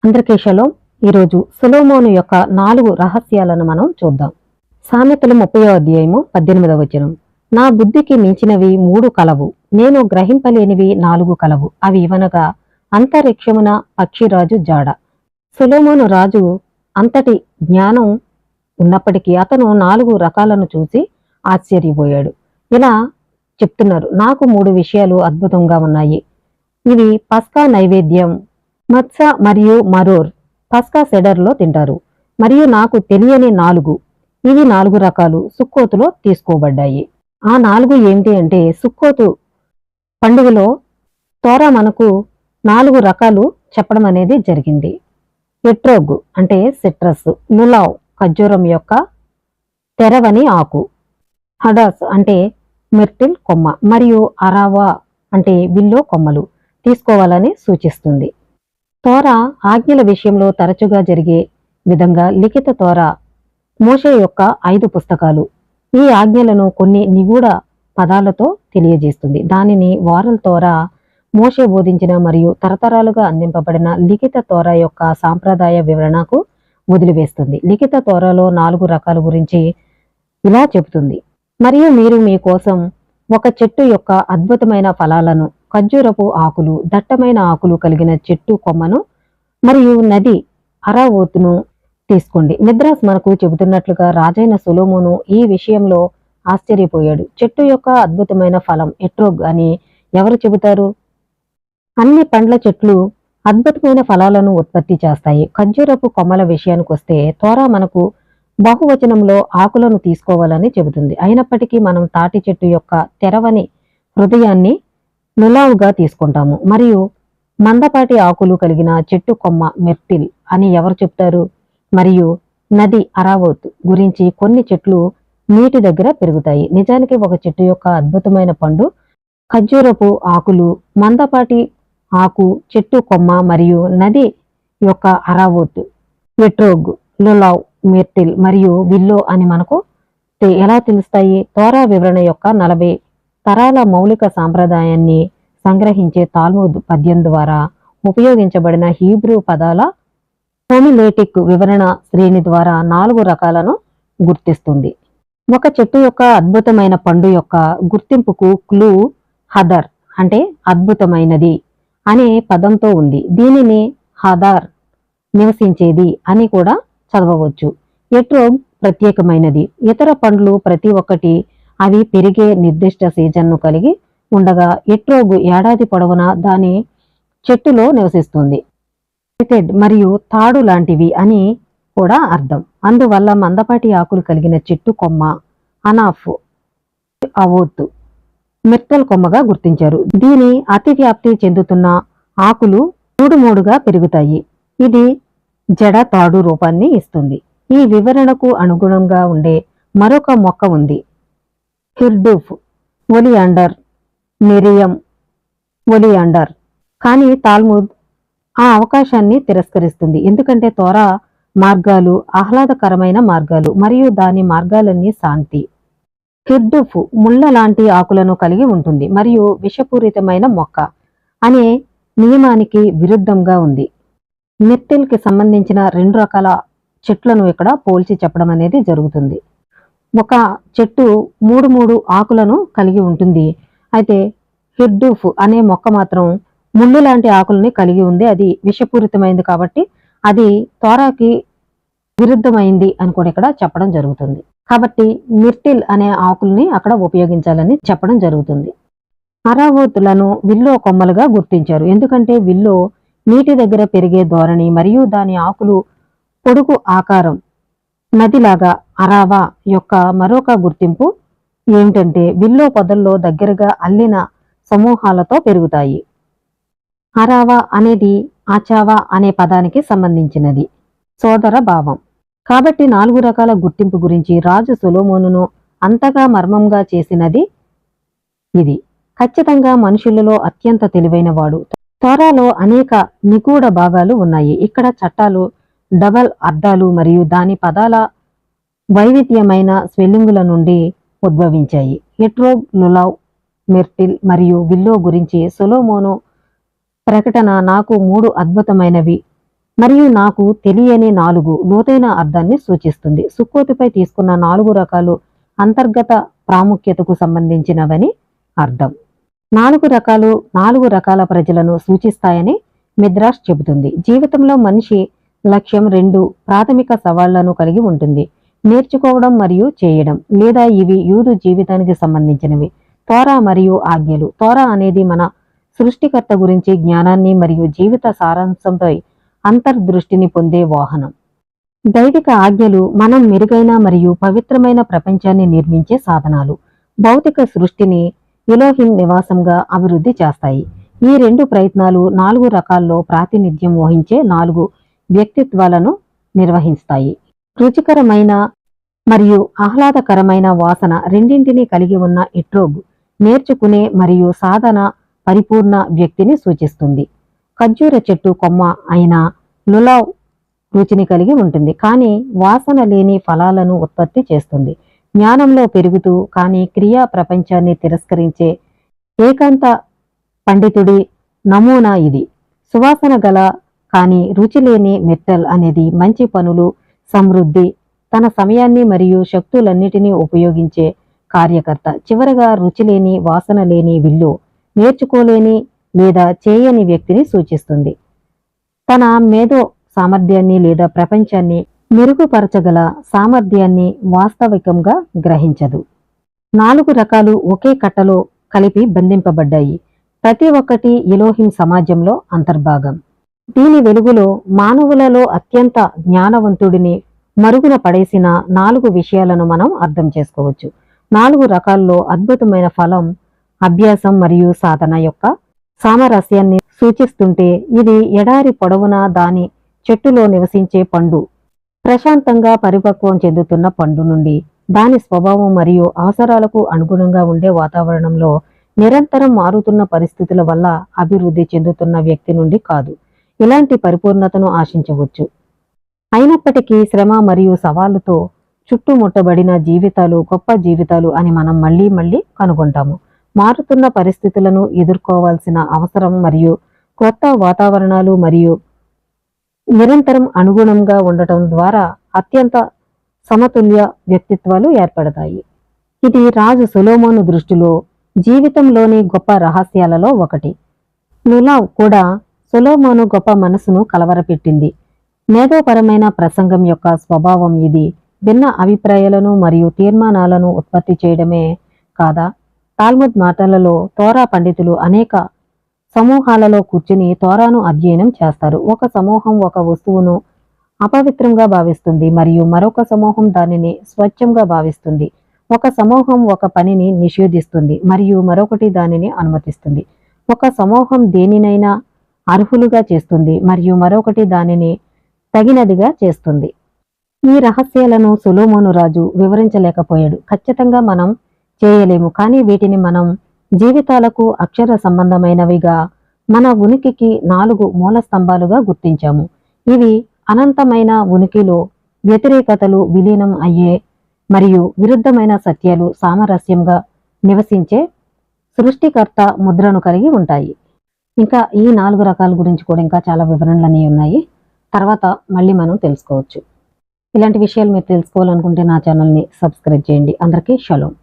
అందరికీ షలోం. ఈరోజు సొలొమోను యొక్క 4 రహస్యాలను మనం చూద్దాం. సామెతలు 30వ అధ్యాయము 18వ వచనం. నా బుద్ధికి మించినవి 3 కలవు, నేను గ్రహింపలేనివి 4 కలవు. అవి ఇవనగా అంతరిక్షమున పక్షిరాజు జాడ. సొలొమోను రాజు అంతటి జ్ఞానం ఉన్నప్పటికీ అతను 4 రకాలను చూసి ఆశ్చర్యపోయాడు. ఇలా చెప్తున్నారు, నాకు 3 విషయాలు అద్భుతంగా ఉన్నాయి. ఇవి పస్కా నైవేద్యం, మత్స మరియు మరోర్ పస్కా సెడర్లో తింటారు. మరియు నాకు తెలియని 4, ఇవి 4 రకాలు సుక్కోతులో తీసుకోబడ్డాయి. ఆ 4 ఏమిటి అంటే, సుక్కోతు పండుగలో తోరా మనకు 4 రకాలు చెప్పడం అనేది జరిగింది. ఎట్రోగ్ అంటే సిట్రస్, నులావ్ ఖర్జూరం యొక్క తెరవని ఆకు, హడాస్ అంటే మిర్టిల్ కొమ్మ, మరియు అరావా అంటే విల్లో కొమ్మలు తీసుకోవాలని సూచిస్తుంది. తోరా ఆజ్ఞల విషయంలో తరచుగా జరిగే విధంగా లిఖిత తోరా మోషే యొక్క 5 పుస్తకాలు ఈ ఆజ్ఞలను కొన్ని నిగూఢ పదాలతో తెలియజేస్తుంది. దానిని వారల్ తోరా మోషే బోధించిన మరియు తరతరాలుగా అందింపబడిన లిఖిత తోరా యొక్క సాంప్రదాయ వివరణకు వదిలివేస్తుంది. లిఖిత తోరాలో 4 రకాల గురించి ఇలా చెబుతుంది. మరియు మీరు మీకోసం ఒక చెట్టు యొక్క అద్భుతమైన ఫలాలను, ఖర్జూరపు ఆకులు, దట్టమైన ఆకులు కలిగిన చెట్టు కొమ్మను మరియు నది అరావోతును తీసుకోండి. మిద్రాస్ మనకు చెబుతున్నట్లుగా రాజైన సొలొమోను ఈ విషయంలో ఆశ్చర్యపోయాడు. చెట్టు యొక్క అద్భుతమైన ఫలం ఎట్రోగ్ అని ఎవరు చెబుతారు? అన్ని పండ్ల చెట్లు అద్భుతమైన ఫలాలను ఉత్పత్తి చేస్తాయి. ఖర్జూరపు కొమ్మల విషయానికి వస్తే తోరా మనకు బహువచనంలో ఆకులను తీసుకోవాలని చెబుతుంది. అయినప్పటికీ మనం తాటి చెట్టు యొక్క తెరవని హృదయాన్ని నులావుగా తీసుకుంటాము. మరియు మందపాటి ఆకులు కలిగిన చెట్టు కొమ్మ మిర్టిల్ అని ఎవరు చెప్తారు? మరియు నది అరావోత్ గురించి కొన్ని చెట్లు నీటి దగ్గర పెరుగుతాయి. నిజానికి ఒక చెట్టు యొక్క అద్భుతమైన పండు ఖర్జూరపు ఆకులు, మందపాటి ఆకు, చెట్టు కొమ్మ మరియు నది యొక్క అరావోత్, ఎట్రోగ్, లులావ్, మిర్టిల్ మరియు విల్లో అని మనకు ఎలా తెలుస్తాయి? తోరా వివరణ యొక్క 40 తరాల మౌలిక సాంప్రదాయాన్ని సంగ్రహించే తాల్ముద్ పద్యం ద్వారా ఉపయోగించబడిన హీబ్రూ పదాల హోమిలేటిక్ వివరణ శ్రేణి ద్వారా 4 రకాలను గుర్తిస్తుంది. ఒక చెట్టు యొక్క అద్భుతమైన పండు యొక్క గుర్తింపుకు క్లూ హదర్ అంటే అద్భుతమైనది అనే పదంతో ఉంది. దీనిని హదార్ నివసించేది అని కూడా చదవవచ్చు. ఎట్రోగ్ ప్రత్యేకమైనది. ఇతర పండ్లు ప్రతి ఒక్కటి అవి పెరిగే నిర్దిష్ట సీజన్ను కలిగి ఉండగా ఎట్రోగ్ ఏడాది పొడవునా దాని చెట్టులో నివసిస్తుంది. మరియు తాడు లాంటివి అని కూడా అర్థం. అందువల్ల మందపాటి ఆకులు కలిగిన చెట్టు కొమ్మ అనాఫ్ అవోత్ మిర్టల్ కొమ్మగా గుర్తించారు. దీని అతివ్యాప్తి చెందుతున్న ఆకులు 3 పెరుగుతాయి. ఇది జడ తాడు రూపాన్ని ఇస్తుంది. ఈ వివరణకు అనుగుణంగా ఉండే మరొక మొక్క ఉంది, హిర్డూఫ్ ఒలియాండర్, మిరియం ఒలియాండర్. కానీ తాల్ముద్ ఆ అవకాశాన్ని తిరస్కరిస్తుంది, ఎందుకంటే తోరా మార్గాలు ఆహ్లాదకరమైన మార్గాలు మరియు దాని మార్గాలన్నీ శాంతి. హిర్డూఫ్ ముళ్ళ లాంటి ఆకులను కలిగి ఉంటుంది మరియు విషపూరితమైన మొక్క అనే నియమానికి విరుద్ధంగా ఉంది. మిర్టిల్కి సంబంధించిన 2 రకాల చెట్లను ఇక్కడ పోల్చి చెప్పడం అనేది జరుగుతుంది. ఒక చెట్టు 3 ఆకులను కలిగి ఉంటుంది. అయితే హిర్డూఫ్ అనే మొక్క మాత్రం ముళ్ళు లాంటి ఆకుల్ని కలిగి ఉంది. అది విషపూరితమైంది కాబట్టి అది తోరాకి విరుద్ధమైంది అని కూడా ఇక్కడ చెప్పడం జరుగుతుంది. కాబట్టి మిర్టిల్ అనే ఆకుల్ని అక్కడ ఉపయోగించాలని చెప్పడం జరుగుతుంది. అరావోతులను విల్లో కొమ్మలుగా గుర్తించారు, ఎందుకంటే విల్లో నీటి దగ్గర పెరిగే ధోరణి మరియు దాని ఆకులు పొడుగు ఆకారం. నదిలాగా అరావా యొక్క మరొక గుర్తింపు ఏమిటంటే విల్లో పొదల్లో దగ్గరగా అల్లిన సమూహాలతో పెరుగుతాయి. అరావా అనేది ఆచావా అనే పదానికి సంబంధించినది, సోదర భావం. కాబట్టి 4 రకాల గుర్తింపు గురించి రాజు సొలొమోనును అంతగా మర్మంగా చేసినది ఇది. ఖచ్చితంగా మనుషులలో అత్యంత తెలివైన వాడు. తోరాలో అనేక నిగూఢ భాగాలు ఉన్నాయి. ఇక్కడ చట్టాలు, డబల్ అర్థాలు మరియు దాని పదాల వైవిధ్యమైన స్పెల్లింగుల నుండి ఉద్భవించాయి. ఎట్రోగ్, లులావ్, మిర్టిల్ మరియు విల్లో గురించి సొలొమోను ప్రకటన నాకు 3 అద్భుతమైనవి మరియు నాకు తెలియని 4 లోతైన అర్థాన్ని సూచిస్తుంది. సుక్కోతిపై తీసుకున్న 4 రకాలు అంతర్గత ప్రాముఖ్యతకు సంబంధించినవని అర్థం. 4 రకాల ప్రజలను సూచిస్తాయని మిద్రాస్ చెబుతుంది. జీవితంలో మనిషి లక్ష్యం 2 ప్రాథమిక సవాళ్లను కలిగి ఉంటుంది: నేర్చుకోవడం మరియు చేయడం, లేదా ఇవి యూదు జీవితానికి సంబంధించినవి. తోరా మరియు ఆజ్ఞలు. తోరా అనేది మన సృష్టికర్త గురించి జ్ఞానాన్ని మరియు జీవిత సారాంశంపై అంతర్దృష్టిని పొందే వాహనం. దైవిక ఆజ్ఞలు మనం మెరుగైన మరియు పవిత్రమైన ప్రపంచాన్ని నిర్మించే సాధనాలు. భౌతిక సృష్టిని ఎలోహిం నివాసంగా అభివృద్ధి చేస్తాయి. ఈ 2 ప్రయత్నాలు 4 రకాల్లో ప్రాతినిధ్యం వహించే 4 వ్యక్తిత్వాలను నిర్వహిస్తాయి. రుచికరమైన మరియు ఆహ్లాదకరమైన వాసన రెండింటినీ కలిగి ఉన్న ఎట్రోగ్ నేర్చుకునే మరియు సాధన పరిపూర్ణ వ్యక్తిని సూచిస్తుంది. ఖర్జూర చెట్టు కొమ్మ అయిన లులావ్ రుచిని కలిగి ఉంటుంది, కానీ వాసన లేని ఫలాలను ఉత్పత్తి చేస్తుంది. జ్ఞానంలో పెరుగుతూ కానీ క్రియా ప్రపంచాన్ని తిరస్కరించే ఏకాంత పండితుడి నమూనా ఇది. సువాసన గల కానీ రుచి లేని మెట్టల్ అనేది మంచి పనులు, సమృద్ధి, తన సమయాన్ని మరియు శక్తులన్నిటినీ ఉపయోగించే కార్యకర్త. చివరగా రుచి లేని, వాసన లేని విల్లు నేర్చుకోలేని లేదా చేయని వ్యక్తిని సూచిస్తుంది. తన మేధో సామర్థ్యాన్ని లేదా ప్రపంచాన్ని మెరుగుపరచగల సామర్థ్యాన్ని వాస్తవికంగా గ్రహించదు. 4 రకాలు ఒకే కట్టలో కలిపి బంధింపబడ్డాయి. ప్రతి ఒక్కటి ఎలోహిం సమాజంలో అంతర్భాగం. దీని వెలుగులో మానవులలో అత్యంత జ్ఞానవంతుడిని మరుగున పడేసిన 4 విషయాలను మనం అర్థం చేసుకోవచ్చు. 4 రకాల్లో అద్భుతమైన ఫలం అభ్యాసం మరియు సాధన యొక్క సామరస్యాన్ని సూచిస్తుంటే, ఇది ఎడారి పొడవునా దాని చెట్టులో నివసించే పండు, ప్రశాంతంగా పరిపక్వం చెందుతున్న పండు నుండి దాని స్వభావం మరియు అవసరాలకు అనుగుణంగా ఉండే వాతావరణంలో నిరంతరం మారుతున్న పరిస్థితుల వల్ల అభివృద్ధి చెందుతున్న వ్యక్తి నుండి కాదు. ఇలాంటి పరిపూర్ణతను ఆశించవచ్చు. అయినప్పటికీ శ్రమ మరియు సవాలుతో చుట్టుముట్టబడిన జీవితాలు గొప్ప జీవితాలు అని మనం మళ్ళీ కనుగొంటాము. మారుతున్న పరిస్థితులను ఎదుర్కోవాల్సిన అవసరం మరియు కొత్త వాతావరణాలు మరియు నిరంతరం అనుగుణంగా ఉండటం ద్వారా అత్యంత సమతుల్య వ్యక్తిత్వాలు ఏర్పడతాయి. ఇది రాజు సొలొమోను దృష్టిలో జీవితంలోని గొప్ప రహస్యాలలో ఒకటి. లులావ్ కూడా సొలొమోను గొప్ప మనసును కలవరపెట్టింది. మేధోపరమైన ప్రసంగం యొక్క స్వభావం ఇది భిన్న అభిప్రాయాలను మరియు తీర్మానాలను ఉత్పత్తి చేయడమే కాదా? తాల్ముద్ మాటలలో తోరా పండితులు అనేక సమూహాలలో కూర్చుని తోరాను అధ్యయనం చేస్తారు. ఒక సమూహం ఒక వస్తువును అపవిత్రంగా భావిస్తుంది మరియు మరొక సమూహం దానిని స్వచ్ఛంగా భావిస్తుంది. ఒక సమూహం ఒక పనిని నిషేధిస్తుంది మరియు మరొకటి దానిని అనుమతిస్తుంది. ఒక సమూహం దేనినైనా అర్హులుగా చేస్తుంది మరియు మరొకటి దానిని తగినదిగా చేస్తుంది. ఈ రహస్యాలను సొలొమోను రాజు వివరించలేకపోయాడు. ఖచ్చితంగా మనం చేయలేము, కానీ వీటిని మనం జీవితాలకు అక్షర సంబంధమైనవిగా, మన ఉనికికి 4 మూల స్తంభాలుగా గుర్తించాము. ఇవి అనంతమైన ఉనికిలో వ్యతిరేకతలు విలీనం అయ్యే మరియు విరుద్ధమైన సత్యాలు సామరస్యంగా నివసించే సృష్టికర్త ముద్రను కలిగి ఉంటాయి. ఇంకా ఈ 4 రకాల గురించి కూడా ఇంకా చాలా వివరణలు అనేవి ఉన్నాయి. తర్వాత మళ్ళీ మనం తెలుసుకోవచ్చు. ఇలాంటి విషయాలు మీరు తెలుసుకోవాలనుకుంటే నా ఛానల్ని సబ్స్క్రైబ్ చేయండి. అందరికీ షలోం.